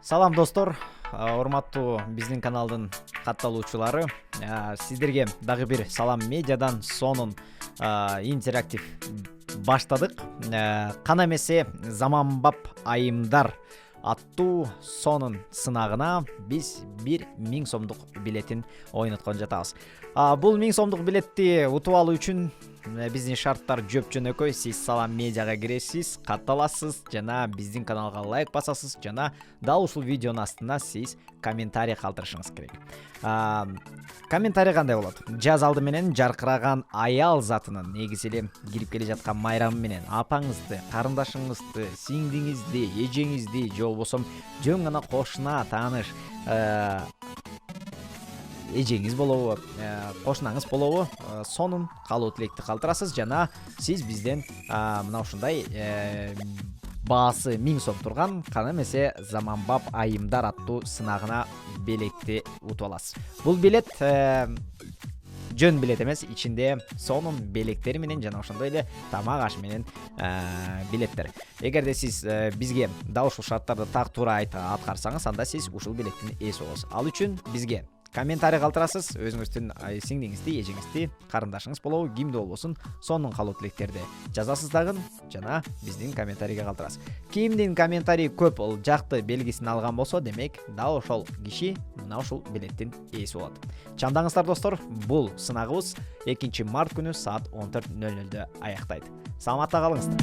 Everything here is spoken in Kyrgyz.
Салам достор, урматтуу биздин каналдын катталуучулары. Сиздерге дагы бир Салам медиадан сонун интерактив баштадык. Кана эмесе заманбап айымдар аттуу сонун сынагына биз 1000 сомдук билетин ойноткон жатабыз. Бул 1000 сомдук билетти утуп алуу үчүн биздин шарттар жөп жөнөкөй. Сиз Салам медиага киресиз, катталасыз жана биздин каналга лайк басасыз жана дал ушул видеонун астына сиз комментарий калтырышыңыз керек. Комментарий кандай болот? Жаз алды менен жаркыраган аял затынын, негизи эле кирип келе жаткан майрамы менен апаңызды, карындашыңызды, сиңдиңизди, эжеңизди же болбосо жөн гана кошуна, тааныш эжеңиз болобу, кошунаңыз болобу, сонун каалоо тилекти калтырасыз жана сиз бизден мына ушундай баасы 1000 сом турган кана эмесе заманбап айымдар аттуу сынагына билетти утуп аласыз. Бул билет жөн билет эмес, ичинде сонун белектери менен жана ошондой эле тамак аш менен билеттер. Эгерде сиз бизге дал ушул шарттарды так туура аткарсаңыз, анда сиз ушул билеттин ээси болосуз. Ал үчүн бизге комментарий калтырасыз, өзүңүздүн сиңдиңизди, эжеңизди, карындашыңыз болобу, кимди болбосун сонун каалоо тилектерди жазасыз дагы жана биздин комментарийге калтырасыз. Кимдин комментарий көп жакты белгисин алган болсо, демек дал ошол киши мына ушул билеттин ээси болот. Чамдаңыздар достор, бул сынагыбыз 2-март күнү саат 14:00 аяктайт. Саламатта калыңыздар.